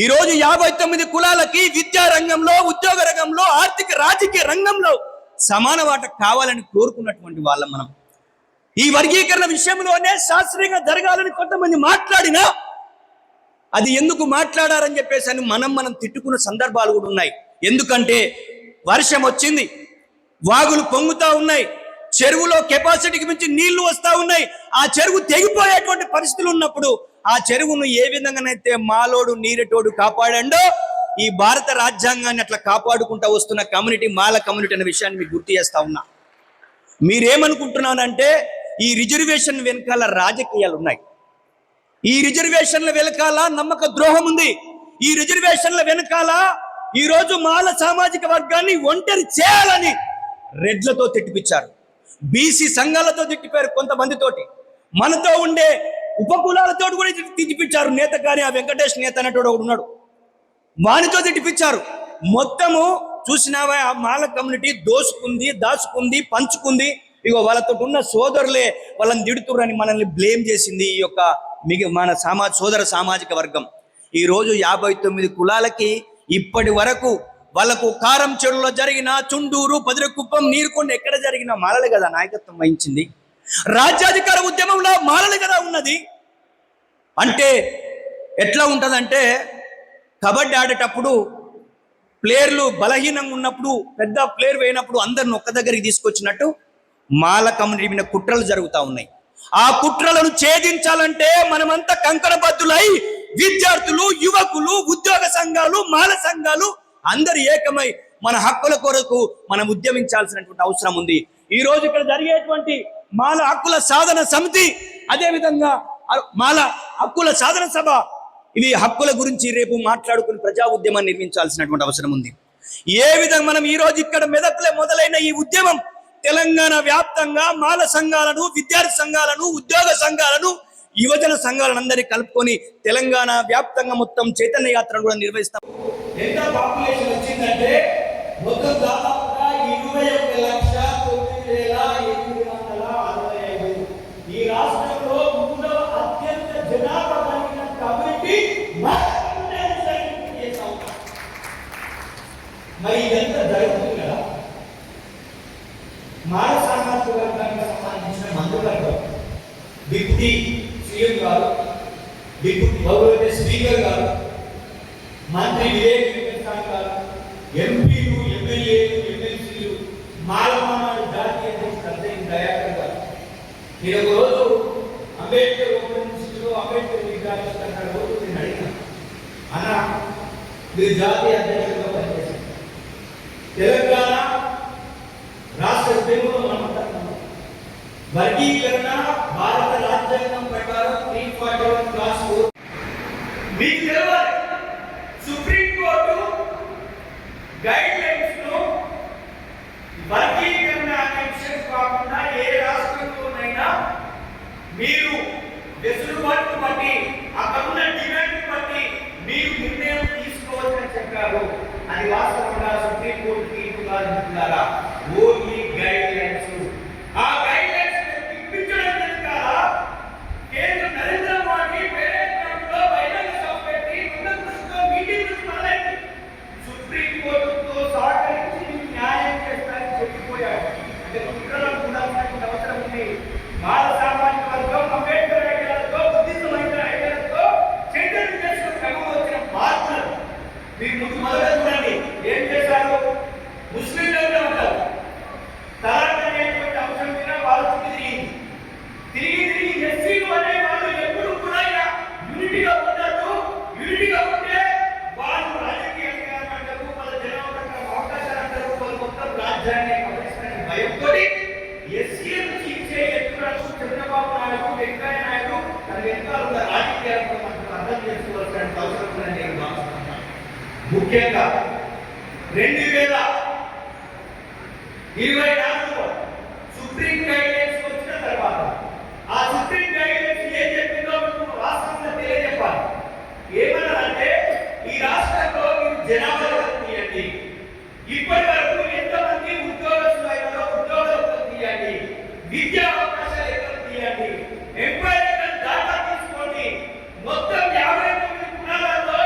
ఈరోజు 59 కులాలకి విద్యా రంగంలో, ఉద్యోగ రంగంలో, ఆర్థిక రాజకీయ రంగంలో సమాన వాట కావాలని కోరుకున్నటువంటి వాళ్ళం మనం. ఈ వర్గీకరణ విషయంలోనే శాస్త్రీయంగా జరగాలని కొంతమంది మాట్లాడినా అది ఎందుకు మాట్లాడారని చెప్పేసి అని మనం తిట్టుకున్న సందర్భాలు కూడా ఉన్నాయి. ఎందుకంటే వర్షం వచ్చింది, వాగులు పొంగుతా ఉన్నాయి, చెరువులో కెపాసిటీకి మించి నీళ్లు వస్తా ఉన్నాయి, ఆ చెరువు తెగిపోయేటువంటి పరిస్థితులు ఉన్నప్పుడు ఆ చెరువును ఏ విధంగానైతే మాలోడు నీరెటోడు కాపాడాడో ఈ భారత రాజ్యాంగాన్ని అట్లా కాపాడుకుంటూ వస్తున్న కమ్యూనిటీ మాల కమ్యూనిటీ అనే విషయాన్ని మీకు గుర్తు చేస్తా ఉన్నా. మీరేమనుకుంటున్నానంటే ఈ రిజర్వేషన్ వెనకాల రాజకీయాలు ఉన్నాయి, ఈ రిజర్వేషన్ల వెనకాల నమ్మక ద్రోహం ఉంది, ఈ రిజర్వేషన్ల వెనకాల ఈరోజు మాల సామాజిక వర్గాన్ని ఒంటరి చేయాలని రెడ్లతో తిట్టిపించారు, బీసీ సంఘాలతో తిట్టిపోయారు, కొంతమందితోటి మనతో ఉండే ఉపకులాలతో కూడా తిట్టిపించారు. నేత కానీ ఆ వెంకటేష్ నేత అనేటోడు ఒకడు ఉన్నాడు, వానితో తిట్టిపించారు. మొత్తము చూసినావా ఆ మాల కమ్యూనిటీ దోసుకుంది, దాచుకుంది, పంచుకుంది. ఇగో వాళ్ళతో ఉన్న సోదరులే వాళ్ళని తిడుతుర్రని మనల్ని బ్లేమ్ చేసింది ఈ యొక్క మన సోదర సామాజిక వర్గం. ఈరోజు 59 కులాలకి ఇప్పటి వరకు వాళ్ళకు కారం చెడులో జరిగిన చుండూరు, పదిరకుప్పం, నీరుకొండ ఎక్కడ జరిగిన మాలలే కదా నాయకత్వం వహించింది. రాజ్యాధికార ఉద్యమంలో మాలలే కదా ఉన్నది. అంటే ఎట్లా ఉంటుందంటే కబడ్డీ ఆడేటప్పుడు ప్లేయర్లు బలహీనంగా ఉన్నప్పుడు పెద్ద ప్లేయర్ వేయినప్పుడు అందరిని ఒక్క దగ్గరికి తీసుకొచ్చినట్టు మాల కమ్యూనిటీ మీద కుట్రలు జరుగుతూ ఉన్నాయి. ఆ కుట్రలను ఛేదించాలంటే మనమంతా కంకణబద్దులై విద్యార్థులు, యువకులు, ఉద్యోగ సంఘాలు, మాల సంఘాలు అందరు ఏకమై మన హక్కుల కొరకు మనం ఉద్యమించాల్సినటువంటి అవసరం ఉంది. ఈ రోజు ఇక్కడ జరిగేటువంటి మాల హక్కుల సాధన సమితి, అదేవిధంగా మాల హక్కుల సాధన సభ, ఇవి హక్కుల గురించి రేపు మాట్లాడుకుని ప్రజా ఉద్యమాన్ని నిర్మించాల్సినటువంటి అవసరం ఉంది. ఏ విధంగా మనం ఈ రోజు ఇక్కడ మెదక్లే మొదలైన ఈ ఉద్యమం తెలంగాణ వ్యాప్తంగా మాల సంఘాలను, విద్యార్థి సంఘాలను, ఉద్యోగ సంఘాలను, యువజన సంఘాలను అందరినీ కలుపుకొని తెలంగాణ వ్యాప్తంగా మొత్తం చైతన్య యాత్రను కూడా నిర్వహిస్తాం. ఎంత పాపులేషన్ వచ్చిందంటే మొత్తం దాదాపుగా 21,09,865. ఈ రాష్ట్రంలో 3వ అత్యంత జనాభా కలిగిన కమ్యూనిటీ మరి ఇదంతా జరుగుతుంది కదా. మాల సామాజిక వర్గానికి సంబంధించిన మంత్రులతో డిప్యూటీ సీఎం గారు, డిప్యూటీ గౌరవ స్పీకర్ గారు, మంత్రి వివేక్ వెంకటస్వామి గారు, ఎంపీలు, ఎమ్మెల్యేలు, ఎమ్మెల్సీలు, మాలమానాడు జాతీయ అధ్యక్షుడు అద్దెకి దయాకర్ గారు నేను ఒక రోజు అంబేద్కర్ ఓపెన్ యూనివర్సిటీలో అంబేద్కర్ విగ్రహావిష్కరణ రోజు నేను అడిగాను, అన్న మీరు జాతీయ అధ్యక్షుడిగా పనిచేశారు, తెలంగాణ రాష్ట్ర ఉద్యమంలో మనం వర్గీకరణ భారత రాజ్యాంగం ప్రకారం 341 క్లాస్ 4 మీకు తెలవాలి. సుప్రీంకోర్టు గైడ్ లైన్స్ లో వర్గీకరణ అనే విషయం కాకుండా ఏ రాష్ట్రంలోనైనా మీరు వెసులుబాటు బట్టి అక్కడ ఉన్న డిమాండ్ బట్టి మీరు నిర్ణయం తీసుకోవాలని చెప్పారు. అది వాస్తవంగా సుప్రీంకోర్టు తీర్పు కాదు, ఓన్లీ గైడ్ లైన్స్. ఆ గైడ్ లైన్స్ ఇప్పించడం వెనుకాల కేంద్ర నరేంద్ర మోడీ పేరేంట్లో బహిరంగ సభ పెట్టి కృష్ణతో మీటింగ్ మొదలైంది. సుప్రీంకోర్టుతో సహకరించి న్యాయం చేస్తారని చెప్పిపోయాడు. అంటే కుట్రలను ఉండాల్సినటువంటి అవసరం ఉంది. మాల సామాజిక వర్గం అంబేద్కర్ ఐడియాలతో, బుద్ధిజం ఐడియాలతో చైతన్యం చేసిన క్రమం వచ్చిన మార్పులు మీరు ముందు మొదలు చూడండి. ఏం చేశారు? ముస్లింలు ఉంటారు, తలాక్ అనేటువంటి అంశం మీద వాళ్ళు తిరిగి ఎస్సీలు అనే వాళ్ళు ఎప్పుడు కూడా యూనిటీగా ఉంటారు. యూనిటీగా ఉంటే వాళ్ళు రాజకీయ అధికారం అంటారు, వాళ్ళ జనాభా అవకాశాలు అంటారు, వాళ్ళు మొత్తం రాజ్యాన్ని గమనిస్తారని భయంతో ఎస్సీల నుంచి ఇచ్చే ఎత్తులకు చంద్రబాబు నాయుడు, వెంకయ్య నాయుడు తన వెనకాల రాజకీయాలను అర్థం చేసుకోవాల్సిన అవసరం ఉందని నేను భావిస్తున్నాను. ముఖ్యంగా 2024లో సుప్రీం గైడ్లైన్స్ వచ్చిన తర్వాత ఆ సుప్రీం గైడ్లైన్స్ ఏం చెప్పిందో రాష్ట్రంలో తెలియజెప్పాలి. ఏమన్నారంటే ఈ రాష్ట్రంలో మీరు జనాభా తీయండి, ఇప్పటి వరకు ఎంతమంది ఉద్యోగస్తులు ఉద్యోగాలు తీయండి, విద్యా అవకాశాలు ఎక్కడ తీయండి, ఎంప్లాయ్మెంట్ డాటా తీసుకోండి. మొత్తం 59 కులాలలో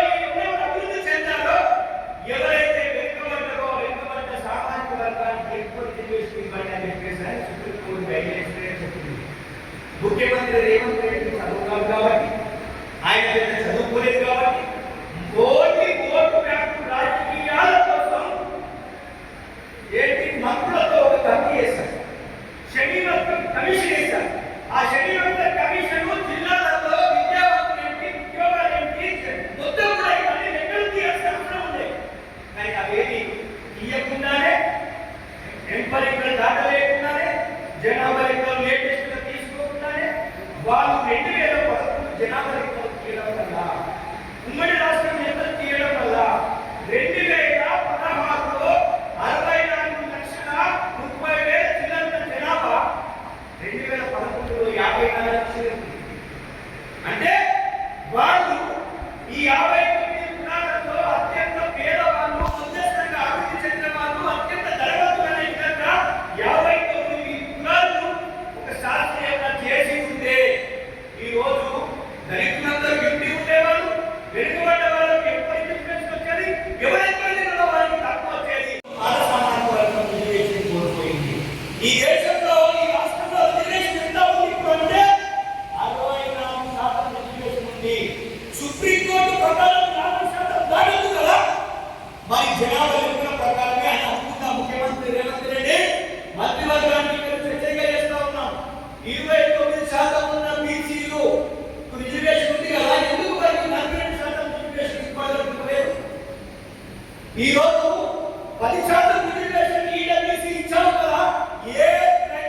వర్గానికి ఎక్కువ రిజర్వేషన్ ఇవ్వండి అని చెప్పేసి సుప్రీంకోర్టు గైడ్లైన్స్ చెప్పింది. ముఖ్యమంత్రి రేవంత్ రెడ్డి చదువుతారు కాబట్టి, ఆయన పెద్ద చదువుకోలేదు కాబట్టి ఓటు బ్యాంకు రాజకీయాల కోసం ఏంటి మంత్రులతో ఒక కమిటీ వేశారు, షెడ్యూల్ కమిషన్ వేశారు. ఆ షెడ్యూల్ కమిషన్ జిల్లాలలో విద్యావంతులేంటి, ఉద్యోగాలేంటి మొత్తం కూడా ఇవన్నీ లెక్కలు తీయాల్సిన అవసరం ఉంది. కానీ అవేమి తీయకుండానే, ఎంపరికలు దాటలేకుండానే, జనాభా లెక్కలు లేటెస్ట్ గా తీసుకోకుండానే వాళ్ళు 2011 జనాభా లెక్కలు తీయడం వల్ల, ఉమ్మడి రాష్ట్రం లెక్కలు తీయడం వల్ల 2016లో 64,30,000 జిల్లాల జనాభా 2011లో 54 లక్షలు. అంటే వాళ్ళు ఈ 59 కులాలలో అత్యంత పేదవాళ్ళు, మధ్యస్థంగా అభివృద్ధి చెందిన వాళ్ళు, అత్యంత ధనవంతులైన విధంగా 59 కులాలను ఒక శాస్త్రీయంగా చేసి ఉంటే ఈ రోజు దళితులందరూ ఇంటి ఉండేవాళ్ళు, వెనుకబడ్డ వాళ్ళకి ఎక్కువ ఇండిపెండెన్స్ వచ్చేది, ఎవరైతే వాళ్ళకి తక్కువ వచ్చేది. కోల్పోయింది. ఈ దేశంలో, ఈ రాష్ట్రంలో రిజర్వేషన్ ఎంత ఉంది ఇప్పుడు అంటే 64% రిజర్వేషన్ ఉంది. సుప్రీంకోర్టు ప్రకారం 40% దాటదు కదా. మరి జనాభా లెక్కల ప్రకారమే ఆయన అనుకున్న ముఖ్యమంత్రి రేవంత్ రెడ్డి మంత్రివర్గానికి చర్చగా చేస్తా ఉన్నాం. 29% ఉన్న బీసీలు రిజర్వేషన్ ఉంది కదా, ఎందుకు వారికి 42% రిజర్వేషన్ ఇవ్వలేదు? ఈ రోజు 10% రిజర్వేషన్ ఈడబ్ల్యూసీ ఇచ్చాము కదా. ఏ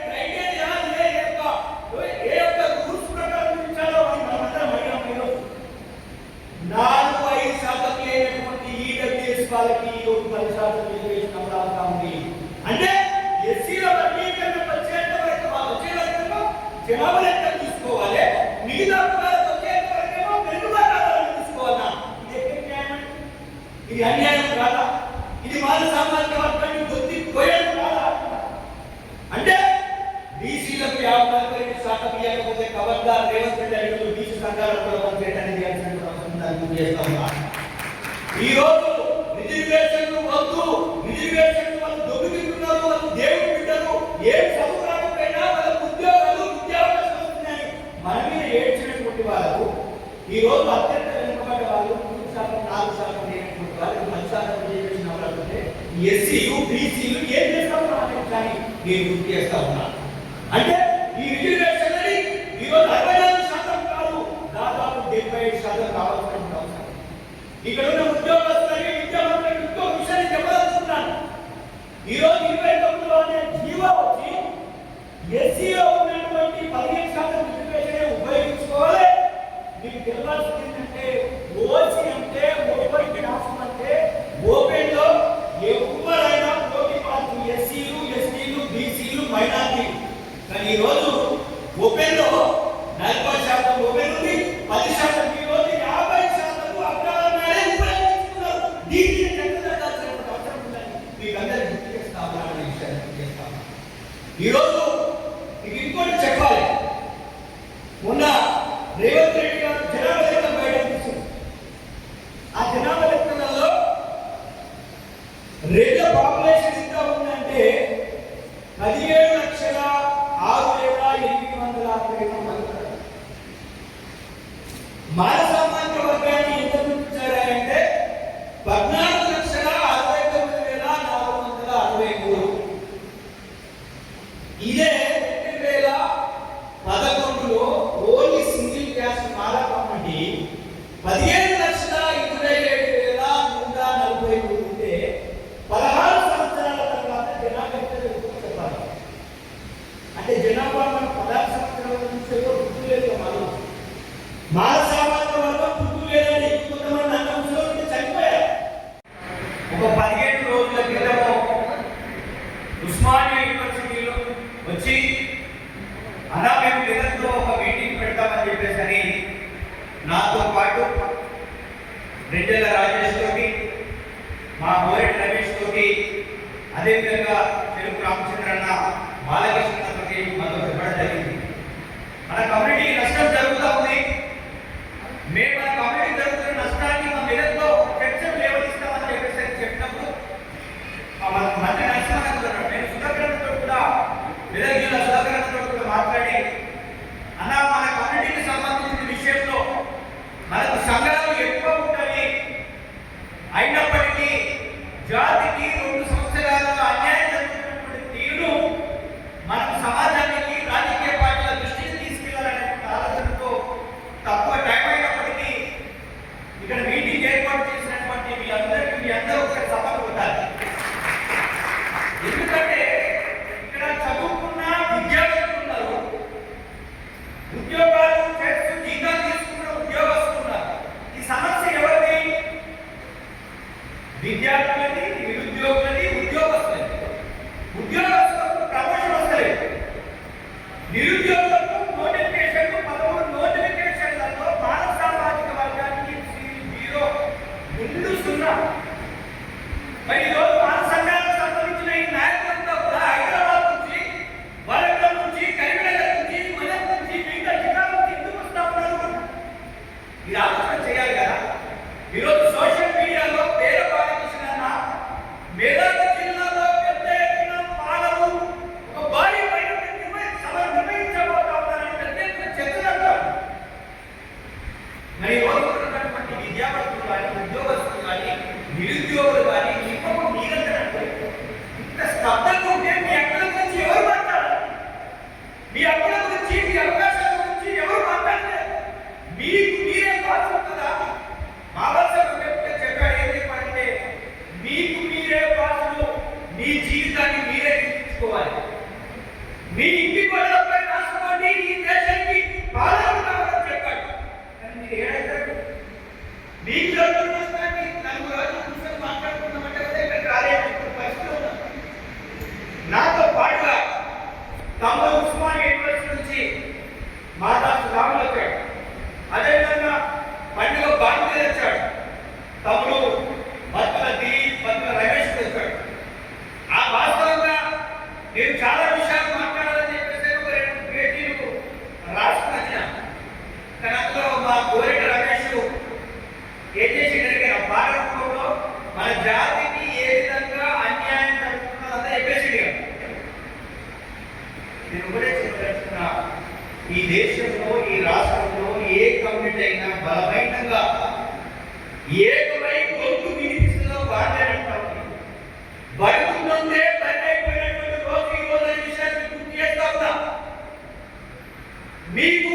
క్రైటీరియా, ఏ యొక్క రూల్స్ ప్రకారం ఇచ్చారో మనమందరం అడిగాం. ఈరోజు 4-5% లేనటువంటి ఈడబ్ల్యూఎస్ వాళ్ళకి ఈరోజు 10% రిజర్వేషన్ అమలు ఉంది. అంటే ఎస్సీల వర్గీకరణ వచ్చేంత వరకు, వాళ్ళు వచ్చే వరకు జనాభా లెక్క తీసుకోవాలి, మిగతా కులాలకు వచ్చేంత వరకేమో వెనుకబాటులను తీసుకోవాలా? ఇది ఎక్కడ న్యాయం? ఇది అన్యాయం కాదా? ఇది మానవ సామాజిక వర్గాన్ని బుద్ధి పోయడం కాదా? అంటే బీసీలకు 54% ఇవ్వకపోతే కవర్దార్ రేవంత్ రెడ్డి అడిగిన బీసీ సంఘాలకు చేయడానికి అవసరం చేస్తా ఉన్నా. ఈ రోజు రిజర్వేషన్లు వద్దు, రిజర్వేషన్లు వాళ్ళు దొంగిలిస్తున్నారు, వాళ్ళు దేవుడు బిడ్డలు, ఏం చదువు రాకపోయినా వాళ్ళకు ఉద్యోగాలు, విద్యావకాశాలు వస్తున్నాయి. మన మీద ఏడ్చినటువంటి వాళ్ళకు ఈ రోజు అత్యంత వెనుకబడ్డ వాళ్ళు 3%, 4% లేనటువంటి వాళ్ళు 10% రిజర్వేషన్ అమలుతుంటే ఎస్సీలు, బీసీలు ఏం చేస్తామో కానీ నేను గుర్తు చేస్తా ఉన్నా. అంటే ఈ రిజర్వేషన్ అని ఈరోజు 64% కాదు, దాదాపు 75% కావాల్సిన అవసరం. ఇక్కడ ఉన్న ఉద్యోగస్తులకి, విద్యావంతులకి ఇంకో విషయాన్ని చెప్పదలుచుకున్నాను. ఈరోజు 29లో జీవో వచ్చి ఎస్సీలో ఉన్నటువంటి 15% రిజర్వేషన్ ఉపయోగించుకోవాలి. మీకు తెలియాల్సింది ఏంటంటే ఓసీ అంటే, ఓపెన్ రాష్ట్రం అంటే ఓపెన్ లో ఎవరైనా పోటీ పడుతుంది, ఎస్సీలు, ఎస్టీలు, బీసీలు, మైనారిటీలు. కానీ ఈరోజు ఓపెన్ లో 40% ఓపెన్ ఉంది, 10% ఈ రోజు 50% అగ్రవర్ణాలే ఉపయోగించుకున్నారు. దీన్ని చక్కదిద్దాల్సిన అవసరం ఉందని మీకు అందరికీ గుర్తు చేస్తా ఉన్నాను. విషయాన్ని చేస్తాను. ఈరోజు మీకు ఇంకోటి చెప్పాలి. మొన్న రేవంత్ రెడ్డి గారు జనాభా లెక్క బయట తీసుకుంది. ఆ జనాభా లెక్కలలో రేట్ల పాపులేషన్ ఎంత ఉందంటే 17,06,860 మంది. మాన సామాజిక వర్గాన్ని ఎంత గుర్తించారంటే 14,69,463. ఇదే 2011లో ఓన్లీ సింగిల్ క్యాస్ట్ మాల కమ్యూనిటీ 15,27,143 ఉంటే 16 సంవత్సరాల తర్వాత జనాభా చెప్పాలి. అంటే జనాభా మనం 16 సంవత్సరాల నుంచి గుర్తు లేదు. మాల సామాజిక వర్గం గుర్తు లేదని కొంతమంది అన్నంలో చనిపోయారు. ఒక 15 రోజుల క్రితము ఉస్మానియా యూనివర్సిటీలో వచ్చి అలా మేము జగత్లో ఒక మీటింగ్ పెడతామని చెప్పేసి నాతో పాటు రెండేళ్ల రాజేష్ తోటి, మా మోరెట్ రమేష్ తోటి, అదేవిధంగా తెలుగు రామచంద్రన్న, బాలకృష్ణ తోటి మనతో చెప్పడం జరిగింది. మన కమ్యూనిటీకి నష్టం జరుగుతూ ఉంది, మేము మన కమ్యూనిటీ జరుగుతున్న నష్టాన్ని మా మెదడులో చర్చలు లేవదీస్తామని చెప్పేసి చెప్పినప్పుడు మంచి నష్టం తమ్ముడు ఉస్మానియా యూనివర్సిటీ నుంచి మాదాసు రాములు వచ్చాడు. అదేవిధంగా పండుగ బాధ్యత వచ్చాడు. తమ్ముడు బతుల దిలీప్, బతుల రమేష్ వచ్చాడు. ఆ వాస్తవంగా నేను చాలా విషయాలు మాట్లాడాలని చెప్పేసి ఒక 2 పేజీలు రాసుకుని వచ్చిన. కానీ అందులో మా కోరిక రమేష్ ఏం చేసిండే భారతంలో మన జాతికి ఏ విధంగా అన్యాయం జరుగుతున్నదంతా చెప్పేసి నేను ఒకటే చెప్పదలుచుకున్నా, ఈ దేశంలో ఈ రాష్ట్రంలో ఏ కమ్యూనిటీ అయినా బలమైనంగా ఏకమై గొంతు వినిపిస్తుందో బాధ్యత బడుతుందే పని అయిపోయినటువంటి రోజు ఈ రోజు అనే విషయాన్ని గుర్తు చేస్తా ఉన్నా. మీకు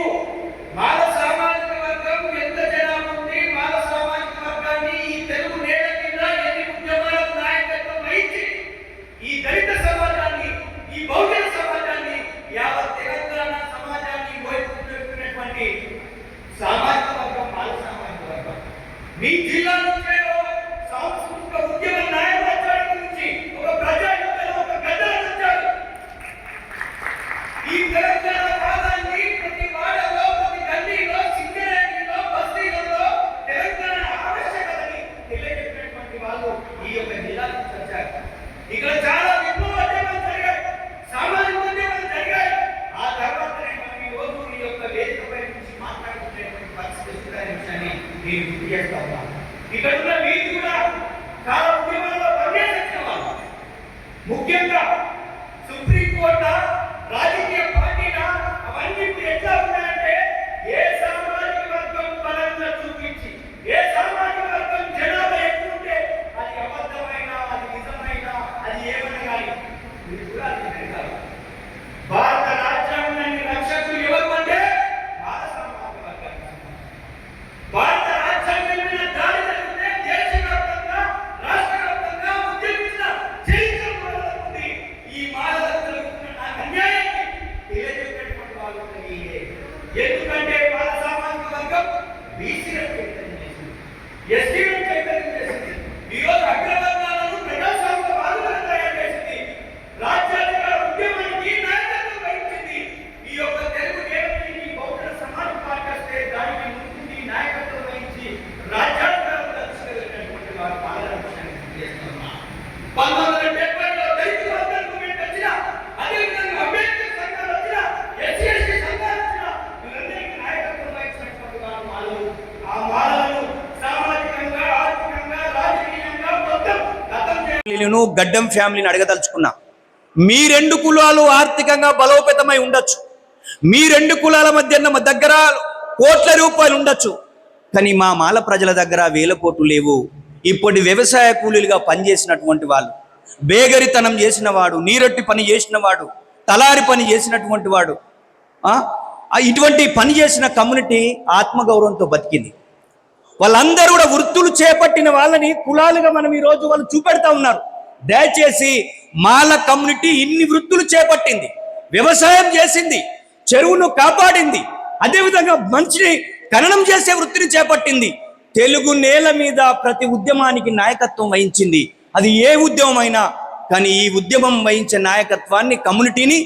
మాల సామాజిక వర్గం ఎంత జనాభా ఉంది, మాల సామాజిక వర్గాన్ని ఈ తెలుగు నేల కింద ఎన్ని ఉద్యమాలకు నాయకత్వం వహించి ఈ దళిత సమాజాన్ని, ఈ బహుజన సమాజాన్ని, యావత్ తెలంగాణ సమాజాన్ని వైపునటువంటి సామాజిక వర్గం మాల సామాజిక వర్గం. మీ జిల్లా నుంచే సాంస్కృతిక ఉద్యమ నాయకత్వం నుంచి ఒక ప్రజా యుద్ధంలో ఒక గద్దలు వచ్చారు. ఈ తెలంగాణ వాదాన్ని ప్రతి వాడలో, ప్రతి గల్లీలో, సింగరేణిలో, బస్తీలలో తెలంగాణ ఆవశ్యకతని తెలియజెప్పినటువంటి వాళ్ళు ఈ యొక్క జిల్లా నుంచి వచ్చారు. ఇక్కడ చాలా విప్లవోద్యమాలు జరిగాయి, సామాజిక ఉద్యమాలు జరిగాయి. ఆ తర్వాతనే మనం ఈ రోజు ఈ యొక్క వేదికపై నుంచి మాట్లాడుతున్నటువంటి పరిస్థితి వస్తుందనే విషయాన్ని నేను గుర్తు చేస్తా ఉన్నాను. ఇక్కడ ఉన్న వీరు కూడా చాలా ఉద్యమాల్లో పనిచేసిన వాళ్ళు. ముఖ్యంగా సుప్రీంకోర్టు, రాజకీయ పార్టీల అవన్నీ ఇప్పుడు ఎట్లా ఉన్నాయంటే ఏ సామాజిక వర్గం బలంగా చూపించి, ఏ సామాజిక వర్గం జనాభా ఎక్కువంటే అది అబద్ధమైన, అది నిజమైన, అది ఏమైనా కానీ మీరు కూడా అది జరగాలి. భారత రాజ్యాంగాన్ని రక్షకులు ఎవరు అంటే మాల సామాజిక వర్గానికి భారత రాజ్యాంగం మీద దాడి జరిగితే దేశవ్యాప్తంగా, రాష్ట్ర వ్యాప్తంగా ఉద్యమించిన చరిత్ర ఉంది. ఈ మాలలకు జరుగుతున్న అన్యాయాన్ని తెలియజెప్పేటువంటి వాళ్ళు ఎందుకంటే మాల సామాజిక వర్గం బీసీలను చైతన్యం చేసింది, ఎస్టీలను చైతన్యం చేసింది, ఈరోజు అగ్రవర్గాలను ప్రజాస్వామ్యవాదులను తయారు చేసింది, రాజ్యాధికార ఉద్యమానికి నాయకత్వం వహించింది. ఈ యొక్క తెలుగు నేలకి బౌద్ధ సమాజ పార్టీ వస్తే దానికి ముందుండి నాయకత్వం వహించి రాజ్యాంగాలను తీసుకెళ్ళినటువంటి వారు మాలల విషయాన్ని చేస్తున్నారు. 1970లో దళితుల అందరికీ వచ్చిన, అదేవిధంగా అంబేద్కర్ సంఘాలు వచ్చిన, ఎస్సీ ఎస్టీ సంఘాలు వచ్చిన, వీరందరికీ నాయకత్వం వహించినటువంటి వారు మాలలు. ఆ మాలలను సామాజికంగా, ఆర్థికంగా, రాజకీయంగా మొత్తం గడ్డం ఫ్యామిలీని అడగదలుచుకున్నా. మీ 2 కులాలు ఆర్థికంగా బలోపేతమై ఉండొచ్చు, మీ 2 కులాల మధ్య దగ్గర కోట్ల రూపాయలు ఉండొచ్చు, కానీ మా మాల ప్రజల దగ్గర వేల కోట్లు లేవు. ఇప్పటి వ్యవసాయ కూలీలుగా పనిచేసినటువంటి వాళ్ళు, బేగరితనం చేసిన వాడు, నీరొట్టి పని చేసిన వాడు, తలారి పని చేసినటువంటి వాడు, ఇటువంటి పని చేసిన కమ్యూనిటీ ఆత్మగౌరవంతో బతికింది. వాళ్ళందరూ కూడా వృత్తులు చేపట్టిన వాళ్ళని కులాలుగా మనం ఈరోజు వాళ్ళు చూపెడతా ఉన్నారు. దయచేసి మాల కమ్యూనిటీ ఇన్ని వృత్తులు చేపట్టింది, వ్యవసాయం చేసింది, చెరువును కాపాడింది, అదేవిధంగా మంచిని ఖననం చేసే వృత్తిని చేపట్టింది, తెలుగు నేల మీద ప్రతి ఉద్యమానికి నాయకత్వం వహించింది. అది ఏ ఉద్యమం అయినా కానీ ఈ ఉద్యమం వహించే నాయకత్వాన్ని, కమ్యూనిటీని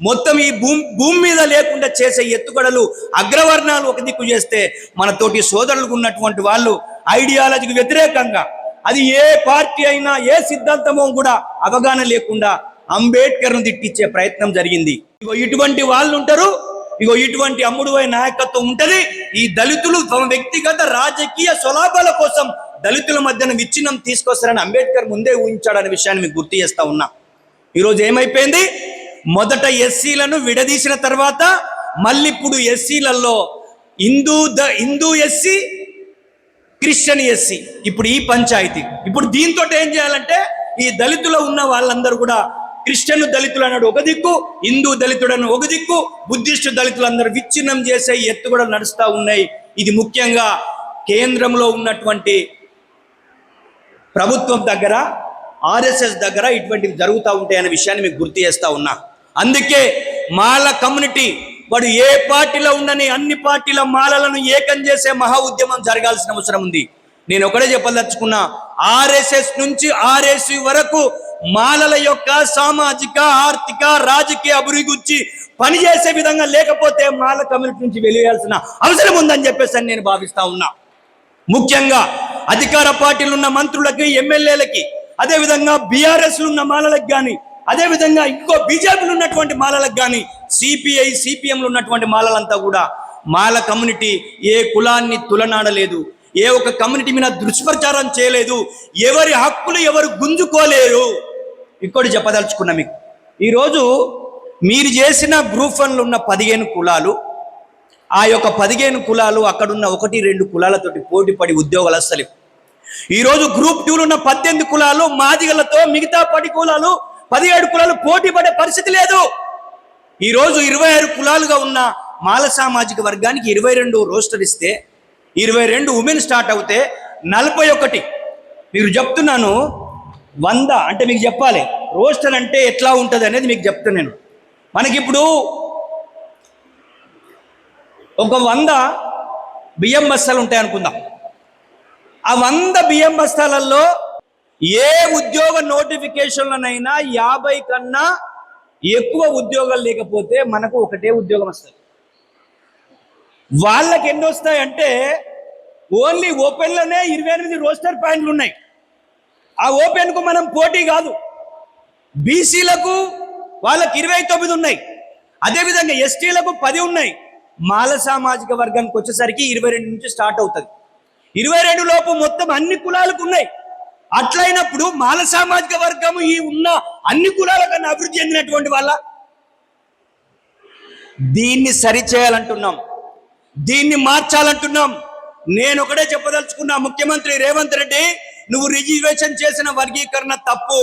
మొత్తం ఈ భూమి మీద లేకుండా చేసే ఎత్తుగడలు అగ్రవర్ణాలు ఒక దిక్కు చేస్తే, మన తోటి సోదరులకు ఉన్నటువంటి వాళ్ళు ఐడియాలజీకి వ్యతిరేకంగా, అది ఏ పార్టీ అయినా ఏ సిద్ధాంతమో కూడా అవగాహన లేకుండా అంబేద్కర్ను తిట్టించే ప్రయత్నం జరిగింది. ఇటువంటి వాళ్ళు ఉంటారు, ఇటువంటి అమ్ముడువై నాయకత్వం ఉంటది. ఈ దళితులు తమ వ్యక్తిగత రాజకీయ స్వలాభాల కోసం దళితుల మధ్యన విచ్ఛిన్నం తీసుకొస్తారని అంబేద్కర్ ముందే ఊహించాడనే విషయాన్ని మీకు గుర్తు చేస్తా ఉన్నా. ఈరోజు ఏమైపోయింది, మొదట ఎస్సీలను విడదీసిన తర్వాత మళ్ళీ ఇప్పుడు ఎస్సీలలో హిందూ ఎస్సీ, క్రిస్టియన్ ఎస్సీ, ఇప్పుడు ఈ పంచాయతీ. ఇప్పుడు దీంతో ఏం చేయాలంటే ఈ దళితులు ఉన్న వాళ్ళందరూ కూడా క్రిస్టియన్ దళితులు అన్నాడు ఒక దిక్కు, హిందూ దళితుడు ఒక దిక్కు, బుద్ధిస్టు దళితులు అందరూ విచ్ఛిన్నం చేసే ఎత్తు కూడా నడుస్తూ ఉన్నాయి. ఇది ముఖ్యంగా కేంద్రంలో ఉన్నటువంటి ప్రభుత్వం దగ్గర, ఆర్ఎస్ఎస్ దగ్గర ఇటువంటివి జరుగుతూ ఉంటాయనే విషయాన్ని మీకు గుర్తు చేస్తా ఉన్నా. అందుకే మాల కమ్యూనిటీ వాడు ఏ పార్టీలో ఉండని అన్ని పార్టీల మాలలను ఏకం చేసే మహా ఉద్యమం జరగాల్సిన అవసరం ఉంది. నేను ఒకటే చెప్పదలుచుకున్నా, ఆర్ఎస్ఎస్ నుంచి ఆర్ఎస్సి వరకు మాలల యొక్క సామాజిక ఆర్థిక రాజకీయ అభివృద్ధి గురించి పనిచేసే విధంగా లేకపోతే మాల కమ్యూనిటీ నుంచి వెలివేయాల్సిన అవసరం ఉందని చెప్పేసి నేను భావిస్తా ఉన్నా. ముఖ్యంగా అధికార పార్టీలు ఉన్న మంత్రులకి, ఎమ్మెల్యేలకి, అదేవిధంగా బీఆర్ఎస్లు ఉన్న మాలలకు కానీ, అదేవిధంగా ఇంకో బీజేపీలు ఉన్నటువంటి మాలలకు కానీ, సిపిఐ సిపిఎంలు ఉన్నటువంటి మాలలంతా కూడా మాల కమ్యూనిటీ ఏ కులాన్ని తులనాడలేదు, ఏ ఒక కమ్యూనిటీ మీద దుష్ప్రచారం చేయలేదు, ఎవరి హక్కులు ఎవరు గుంజుకోలేరు. ఇంకోటి చెప్పదలుచుకున్నా మీకు, ఈరోజు మీరు చేసిన గ్రూప్ వన్లు ఉన్న 15 కులాలు, ఆ యొక్క 15 కులాలు అక్కడున్న 1-2 కులాలతోటి పోటీపడి ఉద్యోగాలు వస్తలేవు. ఈరోజు గ్రూప్ 2లో ఉన్న 18 కులాలు మాదిగలతో మిగతా 10 కులాలు 17 కులాలు పోటీ పడే పరిస్థితి లేదు. ఈరోజు 26 కులాలుగా ఉన్న మాల సామాజిక వర్గానికి 22 రోస్టర్ ఇస్తే 22 ఉమెన్ స్టార్ట్ అవుతే 41 మీరు చెప్తున్నాను 100 అంటే మీకు చెప్పాలి రోస్టర్ అంటే ఎట్లా ఉంటుంది అనేది మీకు చెప్తున్నాను. మనకిప్పుడు ఒక 100 బియ్యం బస్తాలు ఉంటాయి అనుకుందాం. ఆ 100 బియ్యం బస్తాలలో ఏ ఉద్యోగ నోటిఫికేషన్లనైనా 50 కన్నా ఎక్కువ ఉద్యోగాలు లేకపోతే మనకు ఒకటే ఉద్యోగం వస్తుంది. వాళ్ళకి ఎన్ని వస్తాయంటే ఓన్లీ ఓపెన్లోనే 28 రోస్టర్ పాయింట్లు ఉన్నాయి. ఆ ఓపెన్కు మనం పోటీ కాదు. బీసీలకు వాళ్ళకి 29 ఉన్నాయి, అదేవిధంగా ఎస్టీలకు 10 ఉన్నాయి. మాల సామాజిక వర్గానికి వచ్చేసరికి 22 నుంచి స్టార్ట్ అవుతుంది. 22 లోపు మొత్తం అన్ని కులాలకు ఉన్నాయి. అట్లయినప్పుడు మాల సామాజిక వర్గము ఈ ఉన్న అన్ని కులాల కన్నా అభివృద్ధి చెందినటువంటి వాళ్ళ దీన్ని సరిచేయాలంటున్నాం, దీన్ని మార్చాలంటున్నాం. నేను ఒకటే చెప్పదలుచుకున్నా, ముఖ్యమంత్రి రేవంత్ రెడ్డి, నువ్వు రిజర్వేషన్ చేసిన వర్గీకరణ తప్పు.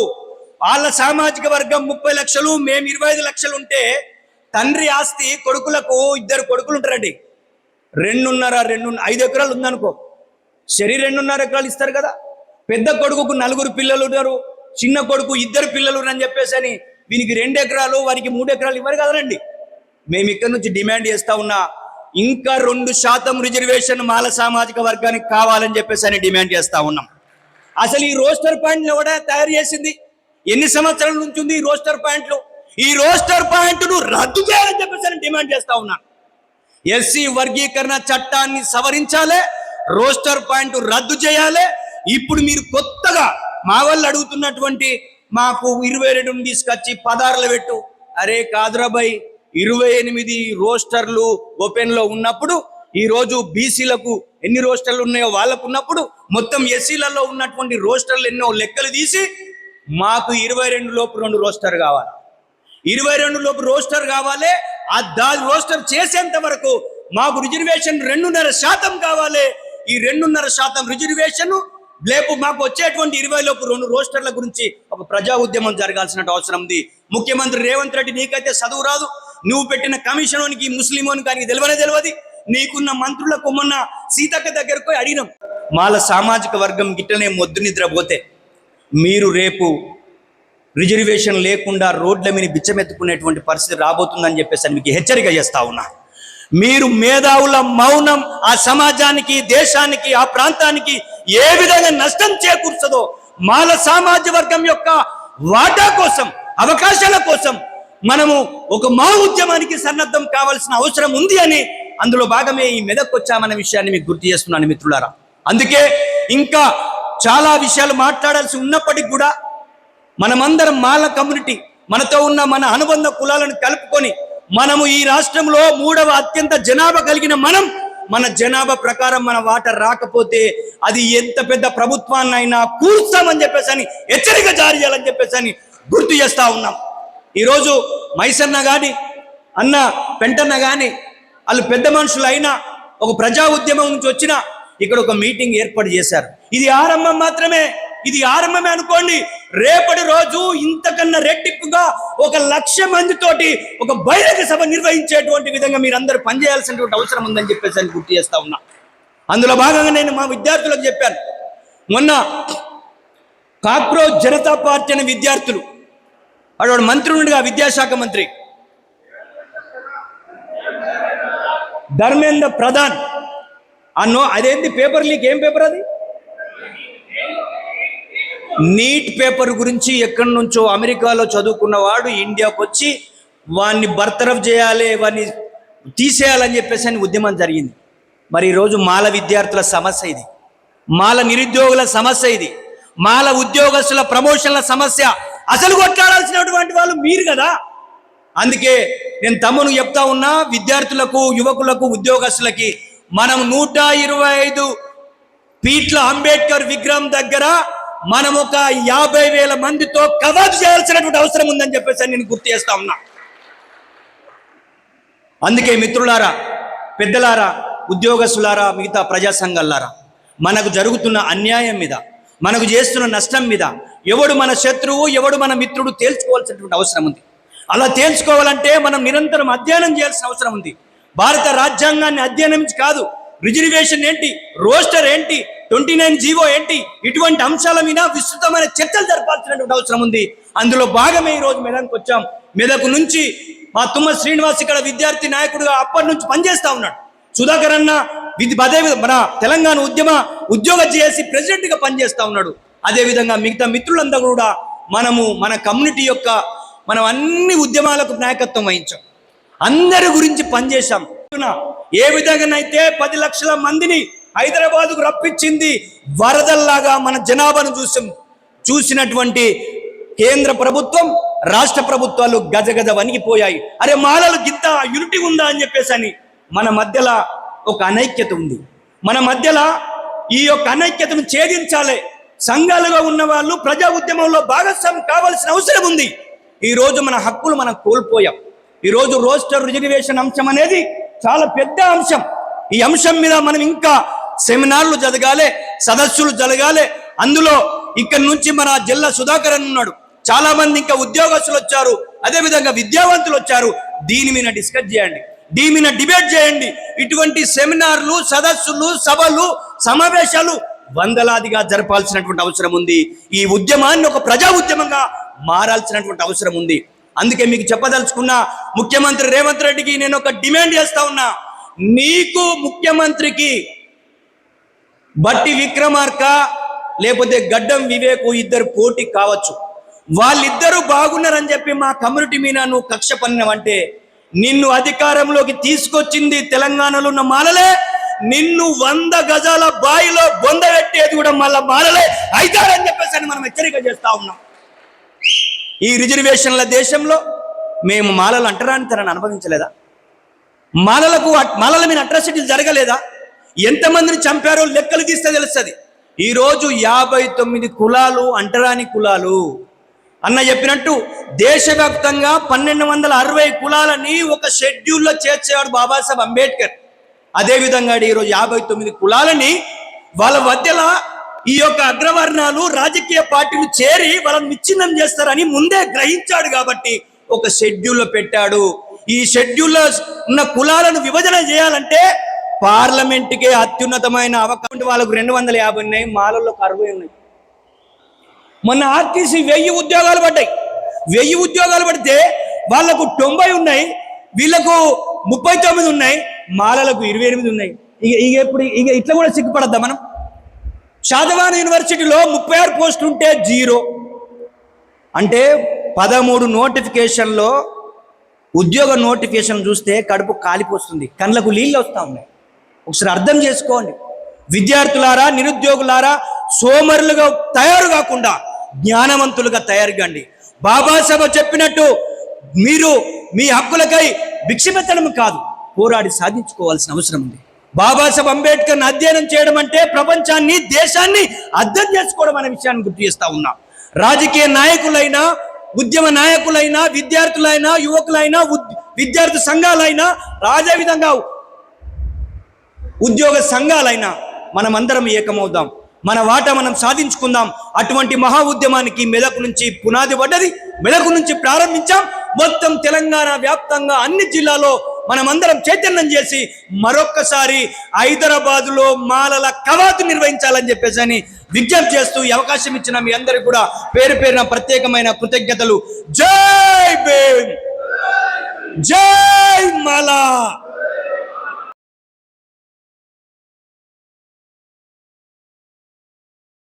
వాళ్ళ సామాజిక వర్గం 30 లక్షలు, మేము 25 లక్షలు ఉంటే తండ్రి ఆస్తి కొడుకులకు 2 కొడుకులు ఉంటారండి, 5 ఎకరాలు ఉందనుకో, 2.5 ఎకరాలు ఇస్తారు కదా. పెద్ద కొడుకుకు 4 పిల్లలు ఉన్నారు, చిన్న కొడుకు 2 పిల్లలు అని చెప్పేసి అని వీనికి 2 ఎకరాలు వారికి 3 ఎకరాలు ఇవ్వరు కదనండి. మేము ఇక్కడ నుంచి డిమాండ్ చేస్తా ఉన్నా, ఇంకా 2% రిజర్వేషన్ మాల సామాజిక వర్గానికి కావాలని చెప్పేసి అని డిమాండ్ చేస్తా ఉన్నాం. అసలు ఈ రోస్టర్ పాయింట్లు ఎవడ తయారు చేసింది? ఎన్ని సంవత్సరాల నుంచి ఉంది ఈ రోస్టర్ పాయింట్లు? ఈ రోస్టర్ పాయింట్ను రద్దు చేయాలని చెప్పేసి అని డిమాండ్ చేస్తా ఉన్నాను. ఎస్సీ వర్గీకరణ చట్టాన్ని సవరించాలి, రోస్టర్ పాయింట్ రద్దు చేయాలి. ఇప్పుడు మీరు కొత్తగా మా వాళ్ళు అడుగుతున్నటువంటి మాకు 22 తీసుకొచ్చి 16 పెట్టు, అరే కాదురాబాయ్, 28 రోస్టర్లు ఓపెన్లో ఉన్నప్పుడు ఈరోజు బీసీలకు ఎన్ని రోస్టర్లు ఉన్నాయో వాళ్ళకు ఉన్నప్పుడు మొత్తం ఎస్సీలలో ఉన్నటువంటి రోస్టర్లు ఎన్నో లెక్కలు తీసి మాకు 22 లోపు 2 రోస్టర్ కావాలి, 22 లోపు రోస్టర్ కావాలి. ఆ రోస్టర్ చేసేంత వరకు మాకు రిజర్వేషన్ 2.5% కావాలి. ఈ 2.5% రిజర్వేషన్ లేపు మాకు వచ్చేటువంటి 20 లోపు 2 రోస్టర్ల గురించి ఒక ప్రజా ఉద్యమం జరగాల్సిన అవసరం ఉంది. ముఖ్యమంత్రి రేవంత్ రెడ్డి, నీకైతే చదువు రాదు, నువ్వు పెట్టిన కమిషన్కి ముస్లిమోని కానీ తెలియదు. నీకున్న మంత్రులకు మొన్న సీతక్క దగ్గరకు పోయి అడిగినాం, మాల సామాజిక వర్గం గిట్టనే మొద్దు నిద్రపోతే మీరు రేపు రిజర్వేషన్ లేకుండా రోడ్ల మీద బిచ్చమెత్తుకునేటువంటి పరిస్థితి రాబోతుందని చెప్పేసి మీకు హెచ్చరిక చేస్తా ఉన్నా. మీరు మేధావుల మౌనం ఆ సమాజానికి, దేశానికి, ఆ ప్రాంతానికి ఏ విధంగా నష్టం చేకూర్చదో, మాల సామాజిక వర్గం యొక్క వాటా కోసం, అవకాశాల కోసం మనము ఒక మా ఉద్యమానికి సన్నద్ధం కావాల్సిన అవసరం ఉంది అని అందులో భాగమే ఈ మెదక్ వచ్చామన్న విషయాన్ని మీకు గుర్తు చేస్తున్నాను మిత్రులారా. అందుకే ఇంకా చాలా విషయాలు మాట్లాడాల్సి ఉన్నప్పటికీ కూడా మనమందరం మాల కమ్యూనిటీ, మనతో ఉన్న మన అనుబంధ కులాలను కలుపుకొని మనము ఈ రాష్ట్రంలో 3వ అత్యంత జనాభా కలిగిన మన జనాభా ప్రకారం మన వాటర్ రాకపోతే అది ఎంత పెద్ద ప్రభుత్వాన్నైనా కూర్చామని చెప్పేసి అని హెచ్చరిక జారీ చేయాలని చెప్పేసి అని గుర్తు చేస్తా ఉన్నాం. ఈరోజు మైసన్న కానీ అన్న పెంటన్న కానీ వాళ్ళు పెద్ద మనుషులు అయినా ఒక ప్రజా ఉద్యమం నుంచి వచ్చిన ఇక్కడ ఒక మీటింగ్ ఏర్పాటు చేశారు. ఇది ఆరంభం మాత్రమే, ఇది ఆరంభమే అనుకోండి. రేపటి రోజు ఇంతకన్నా రెట్టింపుగా 1,00,000 మందితోటి ఒక బహిరంగ సభ నిర్వహించేటువంటి విధంగా మీరందరూ పనిచేయాల్సినటువంటి అవసరం ఉందని చెప్పేసి అని గుర్తు చేస్తా ఉన్నా. అందులో భాగంగా నేను మా విద్యార్థులకు చెప్పాను, మొన్న కాక్రోచ్ జనతా పార్టీ అనే విద్యార్థులు, వాడు మంత్రి నుండిగా విద్యాశాఖ మంత్రి ధర్మేంద్ర ప్రధాన్ అదేంటి పేపర్ లీక్, ఏం పేపర్ అది, నీట్ పేపర్ గురించి ఎక్కడి నుంచో అమెరికాలో చదువుకున్నవాడు ఇండియాకు వచ్చి వాడిని బర్తరఫ్ చేయాలి, వాడిని తీసేయాలని చెప్పేసి అని ఉద్యమం జరిగింది. మరి ఈరోజు మాల విద్యార్థుల సమస్య ఇది, మాల నిరుద్యోగుల సమస్య ఇది, మాల ఉద్యోగస్తుల ప్రమోషన్ల సమస్య. అసలు కొట్లాడాల్సినటువంటి వాళ్ళు మీరు కదా. అందుకే నేను తమ్మును చెప్తా ఉన్నా, విద్యార్థులకు, యువకులకు, ఉద్యోగస్తులకి మనం 125 ఫీట్ల అంబేద్కర్ విగ్రహం దగ్గర మనం ఒక 50,000 మందితో కవాతు చేయాల్సినటువంటి అవసరం ఉందని చెప్పేసి నేను గుర్తు చేస్తా ఉన్నా. అందుకే మిత్రులారా, పెద్దలారా, ఉద్యోగస్తులారా, మిగతా ప్రజా సంఘాలారా, మనకు జరుగుతున్న అన్యాయం మీద, మనకు చేస్తున్న నష్టం మీద ఎవడు మన శత్రువు, ఎవడు మన మిత్రుడు తేల్చుకోవాల్సినటువంటి అవసరం ఉంది. అలా తేల్చుకోవాలంటే మనం నిరంతరం అధ్యయనం చేయాల్సిన అవసరం ఉంది. భారత రాజ్యాంగాన్ని అధ్యయనం కాదు, రిజర్వేషన్ ఏంటి, రోస్టర్ ఏంటి, 29 జీవో ఏంటి, ఇటువంటి అంశాల మీద విస్తృతమైన చర్చలు జరపాల్సినటువంటి అవసరం ఉంది. అందులో భాగమే ఈరోజు మెదక్కి వచ్చాం. మెదక్ నుంచి మా తుమ్మ శ్రీనివాస్ ఇక్కడ విద్యార్థి నాయకుడిగా అప్పటి నుంచి పనిచేస్తా ఉన్నాడు. సుధాకర్ అన్న అదే మన తెలంగాణ ఉద్యోగ చేసి ప్రెసిడెంట్గా పనిచేస్తా ఉన్నాడు. అదేవిధంగా మిగతా మిత్రులందరూ కూడా మన కమ్యూనిటీ యొక్క మనం అన్ని ఉద్యమాలకు నాయకత్వం వహించాం, అందరి గురించి పనిచేశాం. ఏ విధంగానైతే 10 లక్షల మందిని హైదరాబాద్కు రప్పించింది, వరదల్లాగా మన జనాభాను చూసినటువంటి కేంద్ర ప్రభుత్వం, రాష్ట్ర ప్రభుత్వాలు గజగజ వణిగిపోయాయి. అరే మాలలు గింత యూనిటీ ఉందా అని చెప్పేసి అని మన మధ్యలో ఒక అనైక్యత ఉంది. మన మధ్యలో ఈ యొక్క అనైక్యతను ఛేదించాలి. సంఘాలుగా ఉన్న వాళ్ళు ప్రజా ఉద్యమంలో భాగస్వామ్యం కావాల్సిన అవసరం ఉంది. ఈరోజు మన హక్కులు మనం కోల్పోయాం. ఈరోజు రోస్టర్ రిజర్వేషన్ అంశం అనేది చాలా పెద్ద అంశం. ఈ అంశం మీద మనం ఇంకా సెమినార్లు జరగాలి, సదస్సులు జరగాలి. అందులో ఇక్కడ నుంచి మన జిల్లా సుధాకర్ అని ఉన్నాడు, చాలా మంది ఇంకా ఉద్యోగస్తులు వచ్చారు, అదేవిధంగా విద్యావంతులు వచ్చారు. దీని మీద డిస్కస్ చేయండి, దీని మీద డిబేట్ చేయండి. ఇటువంటి సెమినార్లు, సదస్సులు, సభలు, సమావేశాలు వందలాదిగా జరపాల్సినటువంటి అవసరం ఉంది. ఈ ఉద్యమాన్ని ఒక ప్రజా ఉద్యమంగా మారాల్సినటువంటి అవసరం ఉంది. అందుకే మీకు చెప్పదలుచుకున్న ముఖ్యమంత్రి రేవంత్ రెడ్డికి నేను ఒక డిమాండ్ చేస్తా ఉన్నా. నీకు ముఖ్యమంత్రికి బట్టి విక్రమార్క లేకపోతే గడ్డం వివేకు ఇద్దరు పోటీ కావచ్చు. వాళ్ళిద్దరూ బాగున్నారని చెప్పి మా కమ్యూనిటీ మీద నువ్వు కక్ష పన్నినవంటే, నిన్ను అధికారంలోకి తీసుకొచ్చింది తెలంగాణలో ఉన్న మాలలే, నిన్ను 100 గజాల బాయిలో బొంద పెట్టేది కూడా మళ్ళా మాలలే అయితారని చెప్పేసి మనం హెచ్చరిక చేస్తా ఉన్నాం. ఈ రిజర్వేషన్ల దేశంలో మేము మాలలు అంటరానితనాన్ని అనుభవించలేదా? మాలల మీద అట్రాసిటీలు జరగలేదా? ఎంతమందిని చంపారో లెక్కలు తీస్తే తెలుస్తుంది. ఈరోజు 59 కులాలు అంటరాని కులాలు అన్న చెప్పినట్టు దేశవ్యాప్తంగా 1260 కులాలని ఒక షెడ్యూల్లో చేర్చేవాడు బాబాసాహెబ్ అంబేద్కర్. అదేవిధంగా ఈరోజు 59 కులాలని వాళ్ళ మధ్యలో ఈ యొక్క అగ్రవర్ణాలు, రాజకీయ పార్టీలు చేరి వాళ్ళని విచ్ఛిన్నం చేస్తారని ముందే గ్రహించాడు కాబట్టి ఒక షెడ్యూల్లో పెట్టాడు. ఈ షెడ్యూల్లో ఉన్న కులాలను విభజన చేయాలంటే పార్లమెంటుకే అత్యున్నతమైన అవకాశం. వాళ్ళకు 250 ఉన్నాయి, మాలల్లో 60 ఉన్నాయి. మొన్న ఆర్టీసీ 1000 ఉద్యోగాలు పడ్డాయి. 1000 ఉద్యోగాలు పడితే వాళ్లకు 90 ఉన్నాయి, వీళ్లకు 39 ఉన్నాయి, మాలలకు 28 ఉన్నాయి. ఇక ఇట్లా కూడా సిగ్గుపడద్దా మనం? షాదవాన్ యూనివర్సిటీలో 36 పోస్టులు ఉంటే 0 అంటే 13 నోటిఫికేషన్లో ఉద్యోగ నోటిఫికేషన్ చూస్తే కడుపు కాలిపోతుంది, కళ్ళకు నీళ్ళు వస్తూ ఉన్నాయి. ఒకసారి అర్థం చేసుకోండి. విద్యార్థులారా, నిరుద్యోగులారా, సోమరులుగా తయారు కాకుండా జ్ఞానవంతులుగా తయారు కండి. బాబాసాహెబ్ చెప్పినట్టు మీరు మీ హక్కులకై భిక్షపెత్తడం కాదు, పోరాడి సాధించుకోవాల్సిన అవసరం ఉంది. బాబాసాహెబ్ అంబేద్కర్ని అధ్యయనం చేయడం అంటే ప్రపంచాన్ని, దేశాన్ని అర్థం చేసుకోవడం అనే విషయాన్ని గుర్తు చేస్తా ఉన్నా. రాజకీయ నాయకులైనా, ఉద్యమ నాయకులైనా, విద్యార్థులైనా, యువకులైనా, విద్యార్థి సంఘాలైనా, అదేవిధంగా ఉద్యోగ సంఘాలైనా మనమందరం ఏకమవుదాం, మన వాటా మనం సాధించుకుందాం. అటువంటి మహా ఉద్యమానికి మెదక్ నుంచి పునాది పడ్డది, మెదక్ నుంచి ప్రారంభించాం. మొత్తం తెలంగాణ వ్యాప్తంగా అన్ని జిల్లాలో మనమందరం చైతన్యం చేసి మరొక్కసారి హైదరాబాదులో మాలల కవాతు నిర్వహించాలని చెప్పేసి విజ్ఞప్తి చేస్తూ ఈ అవకాశం ఇచ్చిన మీ అందరికీ కూడా పేరు పేరున ప్రత్యేకమైన కృతజ్ఞతలు. జై భీమ్, జై మాల.